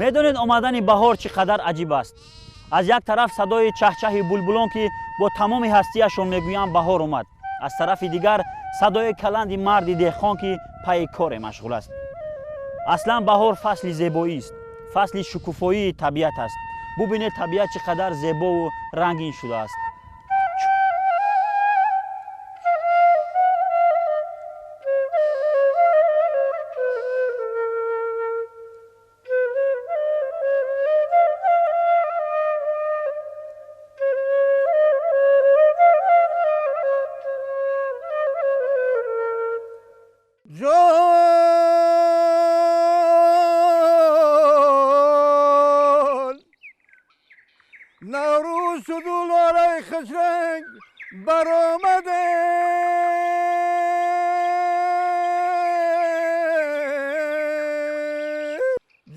медонед омадани баҳор чӣ қадар аҷиб аст. аз як тараф садои чаҳчаҳи булбулон ки бо тамоми ҳастияшон мегӯянд баҳор омад, аз тарафи дигар садои каланди марди деҳқон ки пайи коре машғул аст. аслан баҳор фасли зебоист, фасли шукуфоии табиат аст. бубинед табиат чӣ қадар зебову рангин шудааст. نوروز شد و لاله خشنگ برآمده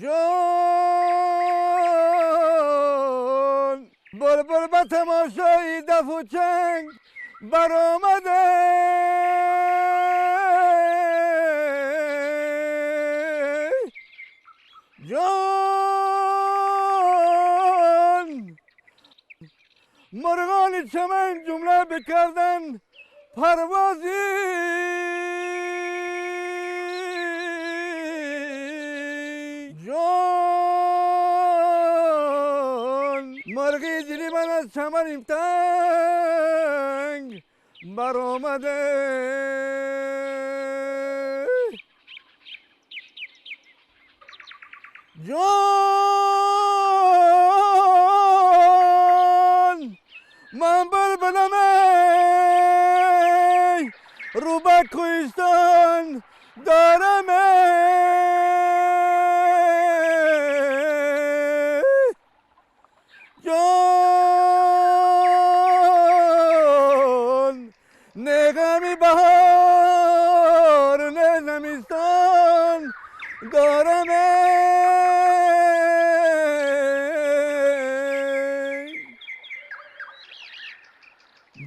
جان بلبل به تماشای دف و چنگ برآمده مرغان چمن جمله بکردن پروازی جان مرغی دلی من از چمن تنگ برآمده من بلبلم رو به کوهستان دارم جان نغمی بهار نه زمستان دارم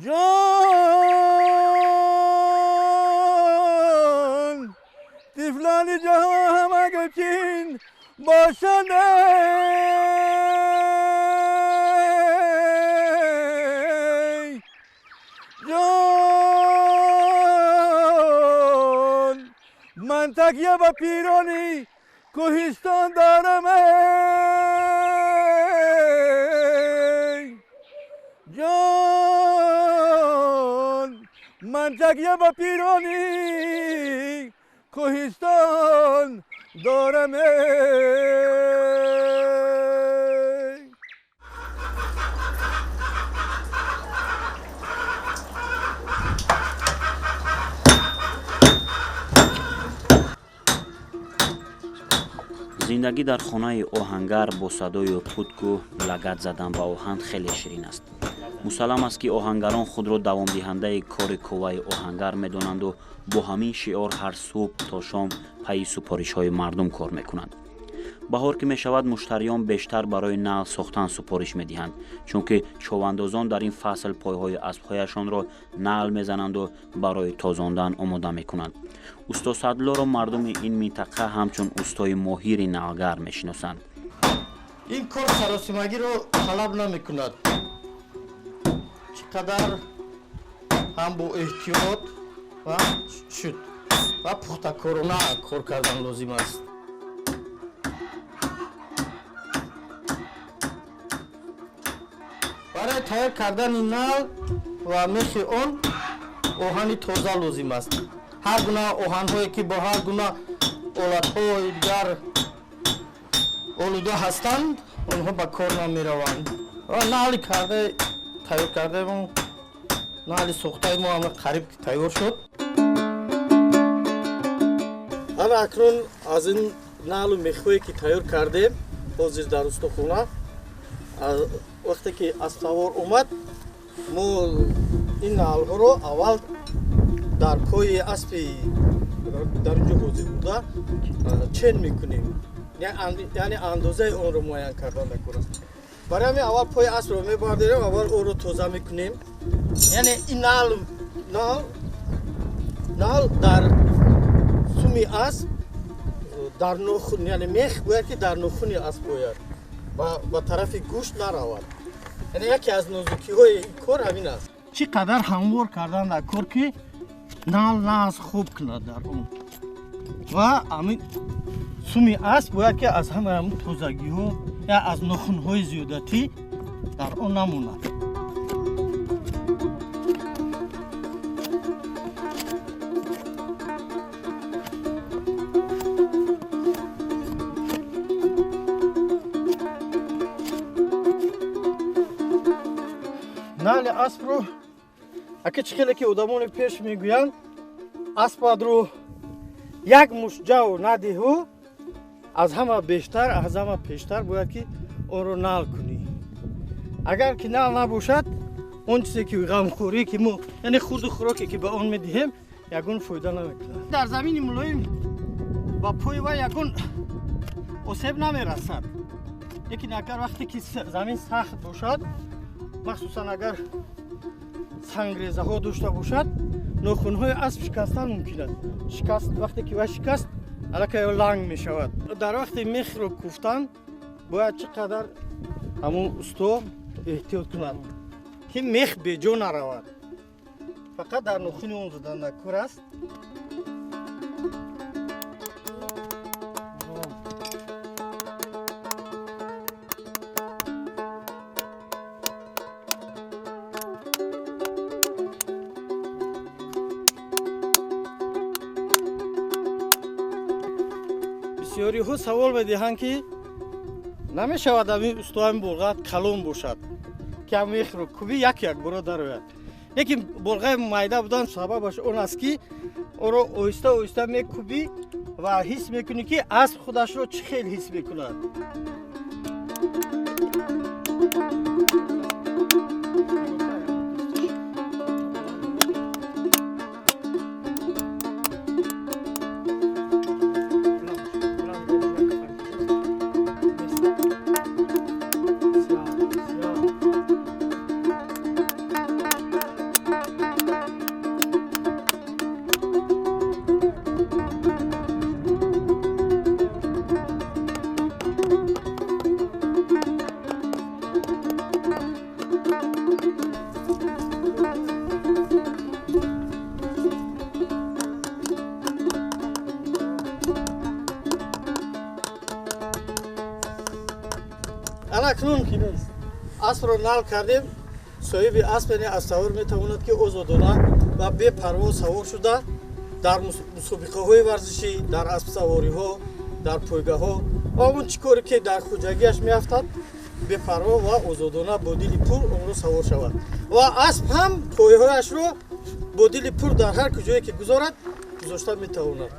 جان طفلان جهان همه گلچین باشنده جان من تکیه به پیرانی کوهستان دارم جان من تکیه به پیرانی کوهستان دارم зиндагӣ дар хонаи оҳангар бо садои путку лагат задан ба оҳан хеле ширин аст. мусаллам аст ки оҳангарон худро давомдиҳандаи кори кӯваи оҳангар медонанду бо ҳамин шиор ҳар субҳ то шом пайи супоришҳои мардум кор мекунанд. баҳор ки мешавад муштариён бештар барои нағл сохтан супориш медиҳанд, чунки човандозон дар ин фасл пойҳои аспҳояшонро нағл мезананду барои тозондан омода мекунанд. устод саъдуллоро мардуми ин минтақа ҳамчун устои моҳири нағлгар мешиносанд. ин кор саросимагиро талаб намекунад. чӣ қадар ҳам бо эҳтиёт ва шуд ва пухтакорона кор кардан лозим аст. барои тайёр кардани нал ва мехи он оҳани тоза лозим аст. ҳар гуна оҳанҳое ки бо ҳар гуна олатҳои дигар олуда ҳастанд онҳо ба кор намераванд. ва нали карда тайёр кардамо нали сохтаи мо ҳама қариб тайёр шуд. ана акнун аз ин налу мехое ки тайёр кардем ҳозир дар устохона вақте ки аспсавор омад мо ин налҳоро аввал дар пои аспи дар инҷо ҳозир буда чен мекунем, яъне андозаи онро муайян кардан мекунем. барои ҳамин аввал пои аспро мебардорем, аввал онро тоза мекунем. яъне ин нал дар суми асп дар нохун яъне мех бояд ки дар нохуни асп бояд ба тарафи гӯшт наравад. яъне яке аз нозукиҳои ин кор ҳамин аст. чӣ қадар ҳамвор кардан дар кор ки нал нағз хуб кунад дар он ва ҳамин суми асп бояд ки аз ҳамаи ҳамин тозагиҳо я аз нохунҳои зиёдатӣ дар он намонад. нали аспро ака чӣ хеле ки одамони пеш мегӯянд аспадро як мушҷав надиҳу аз ҳама бештар аз ҳама пештар бояд ки онро нал кунӣ. агар ки нал набошад он чизе ки ғамхӯрӣ ки мо яъне хурду хӯроке ки ба он медиҳем ягон фоида намекунад. дар замини мулоим ба пои вай ягон осеб намерасад. лекин агар вақте ки замин сахт бошад махсусан агар сангрезаҳо дошта бошад нохунҳои асп шикастан мумкин аст. шикаст вақте ки вай шикаст аллакай ланг мешавад. дар вақти мехро куфтан бояд чӣ қадар ҳамон усто эҳтиёт кунад ки мех беҷо наравад. фақат дар нохуни он задан дар кор аст. бисёриҳо савол медиҳанд ки намешавад ҳамин устоҳами болғат калон бошад ки ҳам мехро куби як бора дарояд. лекин болғаи майда будан сабабаш он аст ки онро оҳиста оҳиста мекуби ва ҳис мекунӣ ки асп худашро чӣ хел ҳис мекунад. анакнун аспро нал кардем. соҳиби асп яъне аз савор метавонад ки озодона ва бепарво савор шуда дар мусобиқаҳои варзишӣ, дар аспсавориҳо, дар пойгаҳо ва он чӣ коре ки дар хуҷагиаш меафтад бепарво ва озодона бо дили пур онро савор шавад. ва асп ҳам пояҳояшро бо дили пур дар ҳар куҷое ки гузорад гузошта метавонад.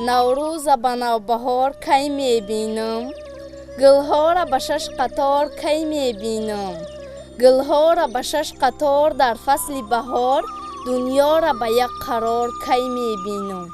наврӯза ба навбаҳор кай мебинам, гулҳора ба шаш қатор кай мебинам, гулҳора ба шаш қатор дар фасли баҳор, дунёра ба як қарор кай мебинам.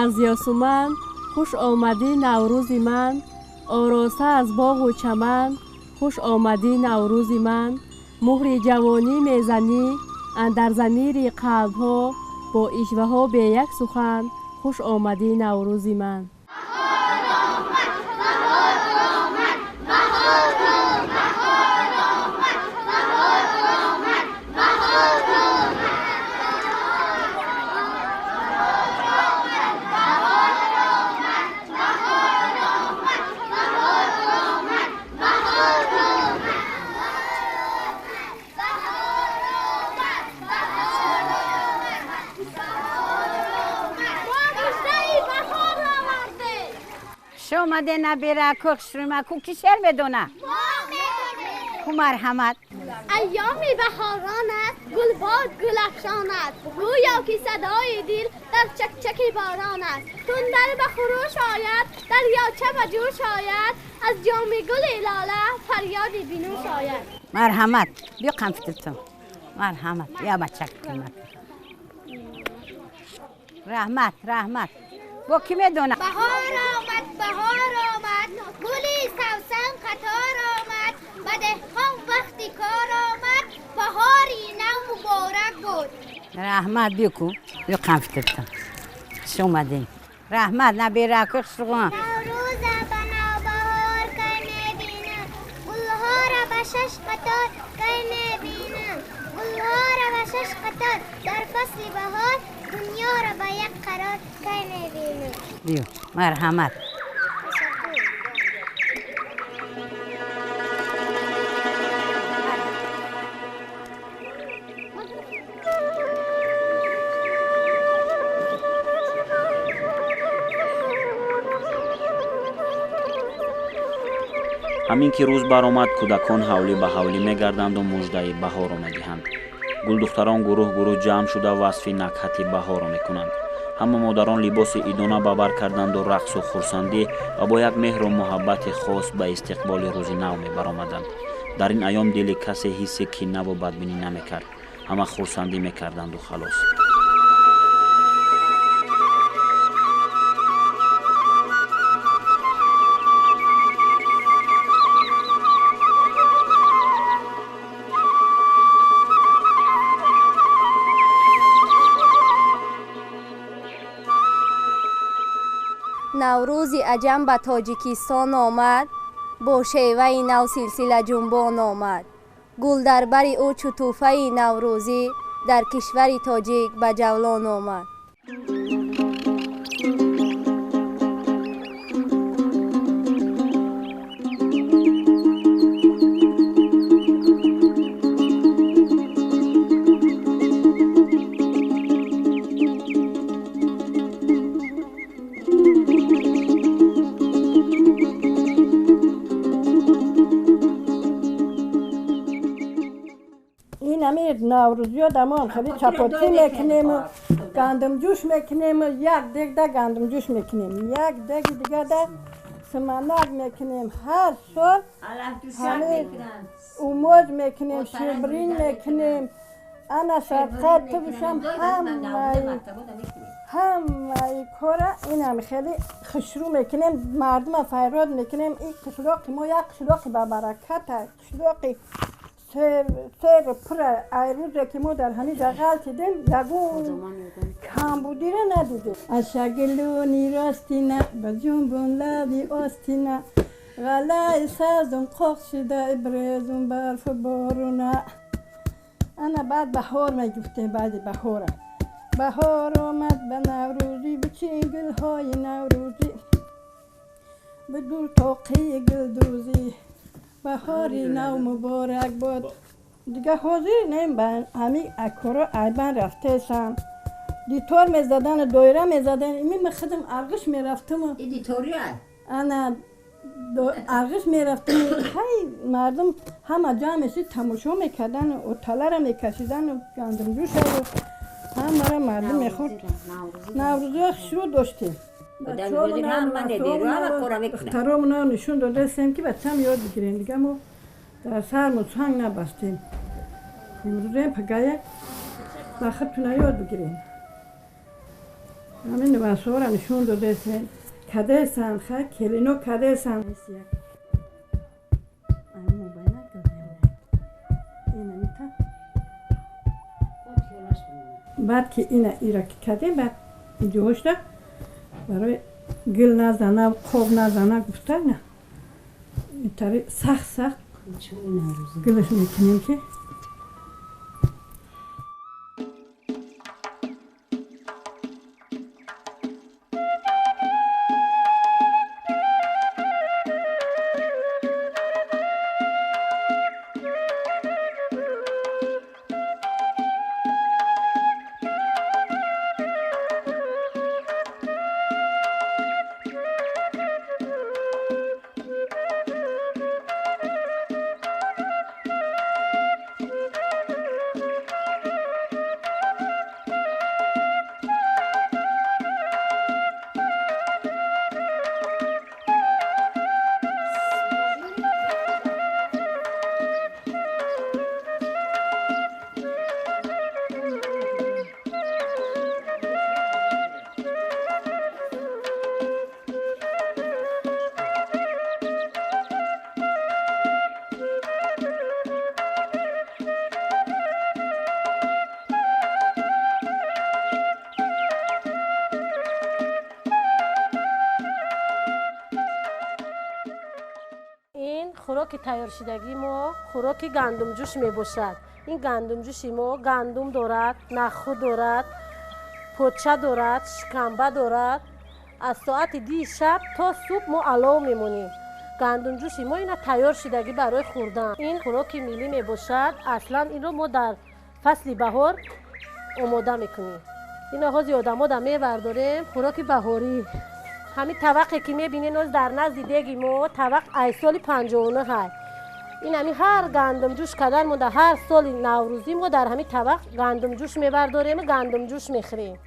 درزیاسو من خوش آمدی نوروزی من آراسته از باغ و چمن خوش آمدی نوروزی من مهر جوانی میزنی اندر ضمیر قلب ها با اشوه ها به یک سخن خوش آمدی نوروزی من آمده نبیره کخشرمه کو کی شعر بدونه کو مرحمت ایامی بهاران است گل باد گل افشان است گویا که صدای دل در چکچک باران است تندر به خروش آید دریاچه به جوش آید از جام گل لاله فریاد بینوش آید مرحمت بیا قنفتتون مرحمت بیا بچک کلمت رحمت با کی میدونه بهار آمد گلی سوسن قطار آمد به دهقان وقتی کار آمد بهاری نو مبارک بود رحمت بیا قنفتتون شو اومدین رحمت نبیره که خسرون نوروز بنا بهار که میبینم گلها را به شش قطار که میبینم گلها را به شش قطار در فصل بهار دنیا را به یک قرار که میبینم بیا مرحمت ҳамин ки рӯз баромад кӯдакон ҳавлӣ ба ҳавлӣ мегарданд ва муждаи баҳорро медиҳанд. гулдухтарон гурӯҳ гурӯҳ ҷамъ шуда васфи накҳати баҳорро мекунанд. ҳама модарон либоси идона ба бар карданду рақсу хурсандӣ ва бо як меҳру муҳаббати хос ба истиқболи рӯзи нав мебаромаданд. дар ин айём дили касе ҳисси кинаву бадбинӣ намекард. ҳама хурсандӣ мекарданду халос. наврӯзи аҷам ба тоҷикистон омад бо шеваи нав силсила ҷунбон омад гул дар бари ӯ чу тӯҳфаи наврӯзӣ дар кишвари тоҷик ба ҷавлон омад نوروزی ها دمان خیلی چپاتی میکنیم گندم جوش میکنیم یک دیگه گندم جوش میکنیم یک دیگه ده سمنک میکنیم هر سال همه اوموج میکنیم شیربرین میکنیم انا صدقه تو بشم همه کاره این هم خیلی خشرو میکنیم مردم فیراد میکنیم این قشلاقی ما یک قشلاقی به برکت قشلاقی سر پر ایروزه که ما در همین جغل دیدیم یگون کمبودی را ندیدیم از شگلونی راستینه به جنبون لبی آستینه غلای سازون قاق شده ابرزون برف بارونه انا بعد بهار میگفتیم بعد بهار آمد به نوروزی بچین گلهای نوروزی به دور تاقی گلدوزی بهاری نو مبارک باد دیگه حاضر نیم به همین اکورا ایبان رفته سم دیتور میزدن دایره میزدن این خودم ارغش میرفتم دیتوریه انا ارغش میرفتم های مردم همه جمعشی تماشا میکردن و تله را میکشیدن و گندم جوش و همه را مردم میخورد نوروزی شروع داشتیم اخترامون نشون دادستیم که بچه هم یاد بگیریم دیگه ما در سرمون چنگ نبستیم امروزه پگه وقتتون یاد بگیریم همین واسورا نشون داده سن کده سن خا کلینو کده سن بعد که اینا که کده بعد جوش ده برای گل نزنه خوب نزنه گفته نه اینطوری سخت گلش میکنیم که خوراک تیار شدگی ما خوراک گندم جوش می باشد. این گندم جوشی ما گندم دارد، نخود دارد، پوچه دارد، شکمبه دارد. از ساعت 10 شب تا صبح ما علاو میمونیم. گندم جوشی ما اینا تیار شدگی برای خوردن. این خوراک ملی می باشد. اصلا این رو ما در فصل بهار آماده میکنیم. این ها زیاد آماده میبرداریم. خوراک بهاری همین طبقی که میبینین از در نزد دیگی ما طبق ای سال 59 های. این همین هر گندم جوش کدن ما در هر سال نوروزی ما در همین طبق گندم جوش میبرداریم و گندم جوش میخوریم.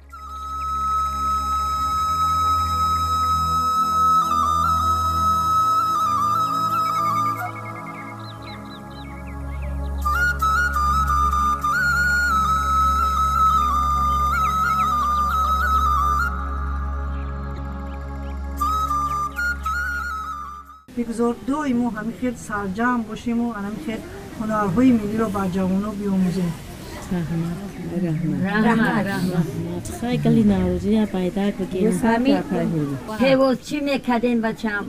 بگذار دوی ما همین خیلی سرجم باشیم و همین خیلی هنرهای ملی رو بر جوانو بیاموزیم. رحمت خیلی نوروزی پیدا بگیریم. هیوز چی میکردین بچم؟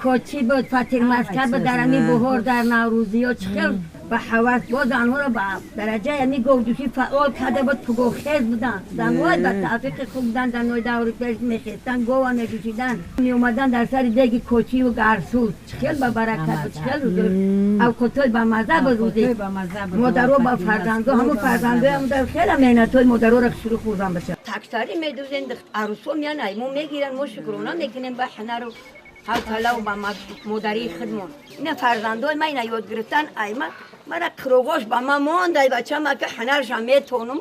کوچی بود فتیر مسکر بود در همین بهار در نوروزی ها چخیل به حواس با زنها رو به درجه یعنی گوجوشی فعال کرده بود تو گوخیز بودن. زنهای به تحقیق خوب بودن در نوی دوری پیش میخیستن گوه میجوشیدن می اومدن در سر دیگی کوچی و گرسوز چخیل به برکت و چخیل رو او کتوی به مزه بروزی مادرو با فرزندو همون فرزندو هم در خیلی مهنتوی مادرو رو شروع خوردن بشه. تکتاری میدوزین عروسو میان ایمون میگیرن ما شکرونا میکنیم به حنه رو حالا با مادری خدمون اینا فرزندای من اینا یاد گرفتن ایما مرا کروگاش با ما مونده بچه ما که حنرش هم میتونم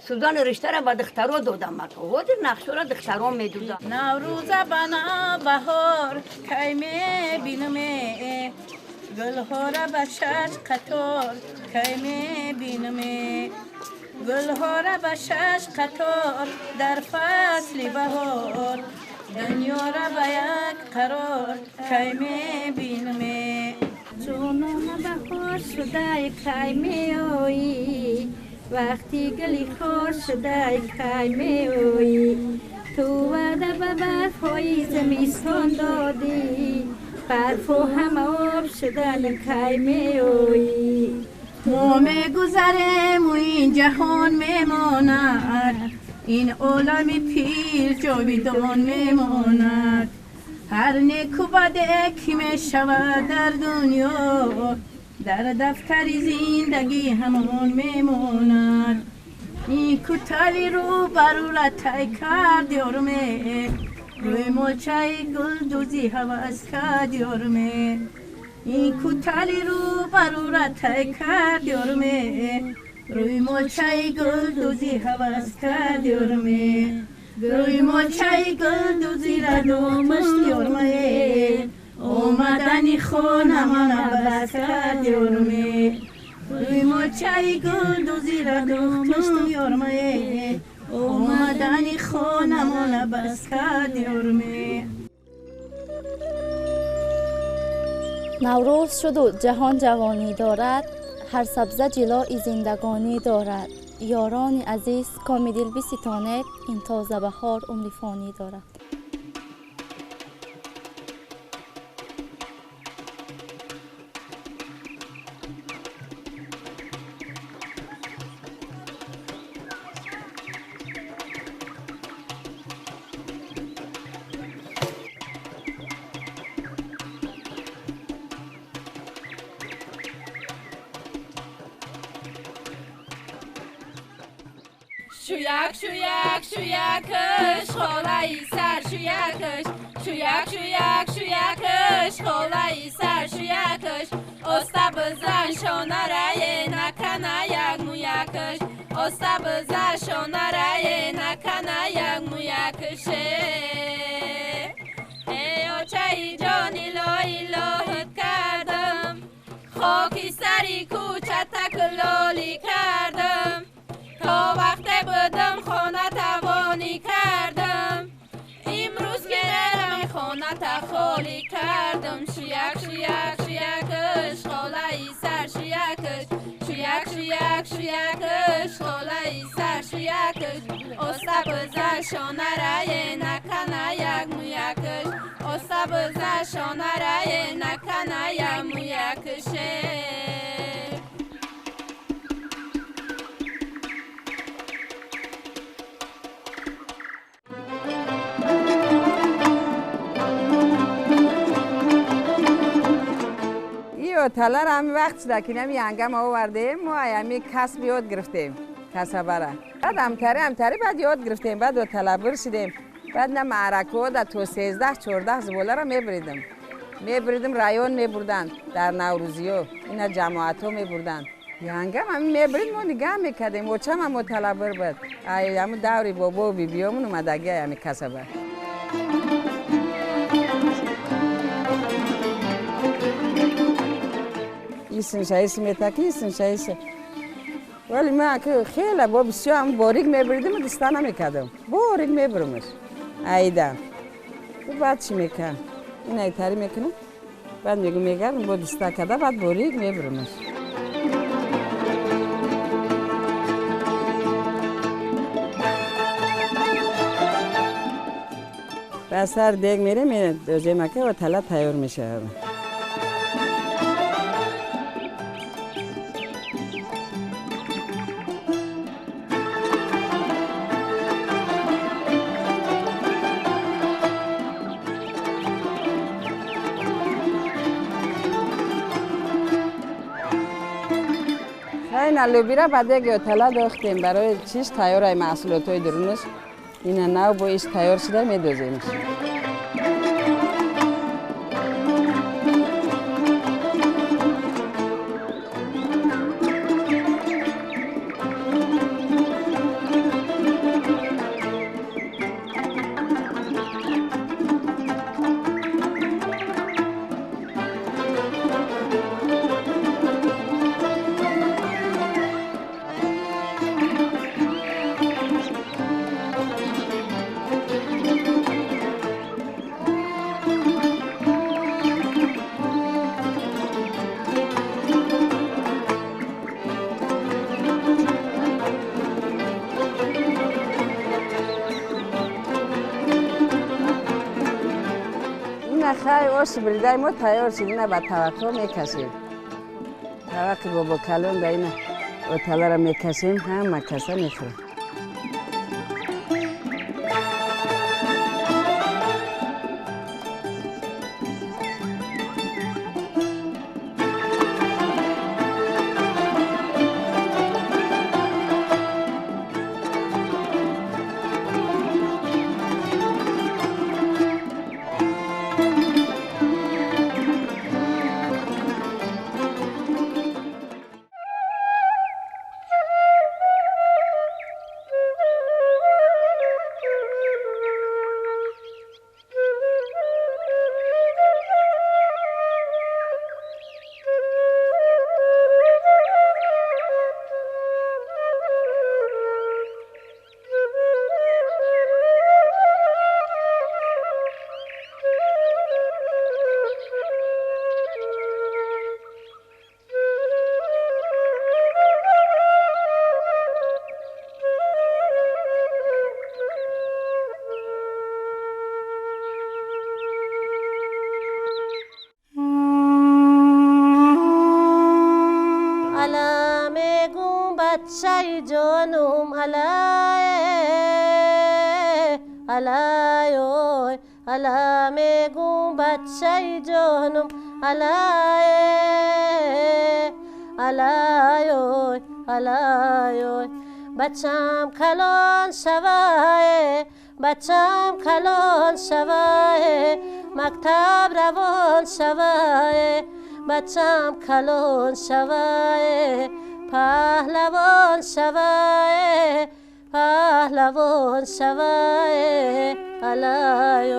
سودان رشته را با دخترها دادم مکه و در نقشه را دخترها میدودم. نوروز بنا بهار کی میبینم گلها را به شش قطار کی میبینم گلها را به شش قطار در فصل بهار دنیا را به یک قرار کی میبینم جونم بهار شده کی میایی وقتی گلی خار شده کی میایی تو وعده به برفهای زمستان دادی برف و همه آب شده کی میایی ما میگذریم و این جهان میماند این عالم پیر جاویدان میماند هر نیک و بد که میشود در دنیا در دفتر زندگی همان میماند این کتالی رو برو تای کرد یارمه روی ملچه گل دوزی حوض کرد یارمه این کتالی رو برو تای کرد یارمه روی ملچه گل دوزی حوض کرد یارمه روی ملچه گل دوزی را دومشت یارمه اومدنی خونه من عوض کرد یارمه روی ملچه گل دوزی را دومشت یارمه اومدن خانمان بس کرد یارمی. نوروز شد و جهان جوانی دارد، هر سبزه جلای زندگانی دارد. یاران عزیز کام دل بستانید، این تازه بهار عمر فانی دارد. شویک شویک شویکش خالای سر شویکش شویک شویک شویکش خالای سر شویکش استا بزن شانه رای نکنه یک مویکش استا بزن شانه رای نکنه یک مویکشه ای آچه جانی لای لاحت کردم خاکی سری کوچه تکلالی کردم تا وقت بودم خانه توانی کردم امروز گرم خانه تا خالی کردم شویک شویک شویکش خالای سر شویکش شویک شویک شویکش خالای سر شویکش استا بزن شانه رای نکنه یک مویکش استا بزن شانه رای نکنه یک مویکشه تلر همین وقت شده که نمی انگم آوردیم ما همی کسب یاد گرفتیم کسبه را بعد همتری بعد یاد گرفتیم بعد و طلبر شدیم بعد نه معرکه در تو 13-14 زباله را میبریدم رایون میبردن در نوروزی ها اینا جماعت ها میبردن انگم همین میبرید ما نگاه میکردیم و چه ما طلبر بود همون دوری بابا و بیبیامون اومدگی همی کسبه ایسن شایسته میتاکی ایسن شایسته ولی من که خیلی با بسیار هم باریک میبریدم و دسته نمیکردم باریک میبرمش ایدم و بعد چی میکنم این ایتاری میکنم بعد میگم با دسته کرده بعد باریک میبرمش بعد سر دیگ میره دوزه مکه و تله تیار میشه این لوبی را بعد یک تله داختیم برای چیز تیار محصولات های درونش این نو با ایش تیار شده میدوزیمش خیلی آش بریده ما تیار شد اینه با توقع میکشیم توقع بابا کلون ده اینه و تله را میکشیم هم کسه میخوریم بچه جانم علای علای علا میگم بچه جانم علای علای علای بچم کلان شوای بچم کلان شوای مکتب روان شوای بچم کلان شوای پهلوان شوای پهلوان شوای علای